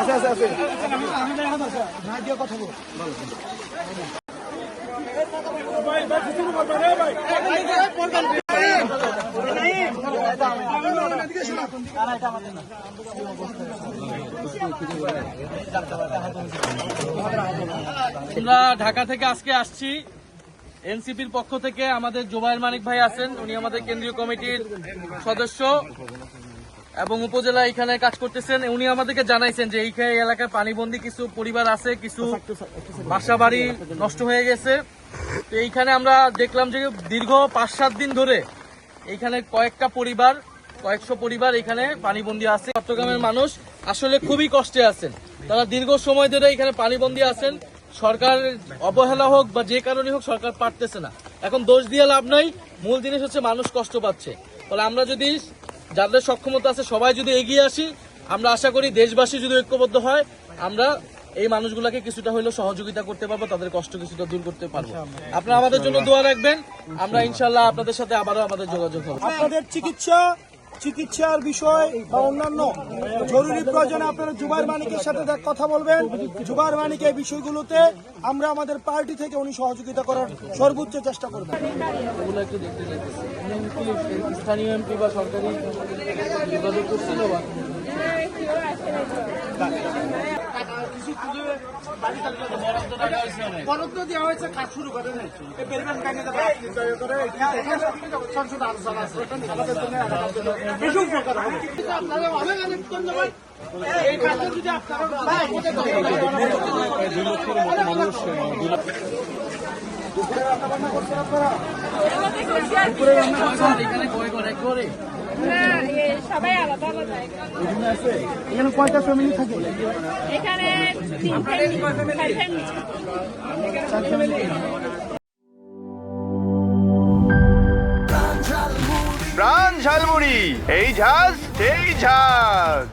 আমরা ঢাকা থেকে আজকে আসছি। এনসিপির পক্ষ থেকে আমাদের জুবায়ের মানিক ভাই আছেন, উনি আমাদের কেন্দ্রীয় কমিটির সদস্য এবং উপজেলা এখানে কাজ করতেছেন। উনি আমাদেরকে জানাইছেন যে এই এলাকায় পানিবন্দী কিছু পরিবার আছে, কিছু বাসা বাড়ি নষ্ট হয়ে গেছে। তো এইখানে আমরা দেখলাম যে দীর্ঘ 5-7 দিন ধরে এইখানে কয়েকশো পরিবার এখানে পানিবন্দী আছে। চট্টগ্রামের মানুষ আসলে খুবই কষ্টে আছেন, তারা দীর্ঘ সময় ধরে এখানে পানিবন্দী আছেন। সরকার অবহেলা হোক বা যে কারণে হোক সরকার পারতেছে না। এখন দোষ দিয়ে লাভ নাই, মূল জিনিস হচ্ছে মানুষ কষ্ট পাচ্ছে। ফলে আমরা যদি যাদের সক্ষমতা আছে সবাই যদি এগিয়ে আসি, আমরা আশা করি দেশবাসী যদি ঐক্যবদ্ধ হয়, আমরা এই মানুষগুলোকে কিছুটা হলেও সহযোগিতা করতে পারবো, তাদের কষ্ট কিছুটা দূর করতে পারবো। আপনারা আমাদের জন্য দোয়া রাখবেন, আমরা ইনশাল্লাহ আপনাদের সাথে আবারও আমাদের যোগাযোগ হবে। আপনাদের চিকিৎসার বিষয় বা অন্যান্য জরুরি প্রয়োজনে আপনারা জুবায়ের মানিকের সাথে কথা বলবেন। জুবায়ের মানিক এই বিষয়গুলোতে আমরা আমাদের পার্টি থেকে উনি সহযোগিতা করার সর্বোচ্চ চেষ্টা করবেন। এগুলো একটু দেখতে চাইতেছি, স্থানীয় এমপি বা সরকারি যোগাযোগ করছিল বা বরাদ্দ দেওয়া হয়েছে, কাজ শুরু করে এই কাজটা যদি আপনারা সবাই আলাদা আলাদা। এখানে কয়টা ফ্যামিলি থাকে? এখানে 3 ফ্যামিলি। প্রাণ ঝালমুড়ি, এই ঝাঁজ সেই ঝাঁজ।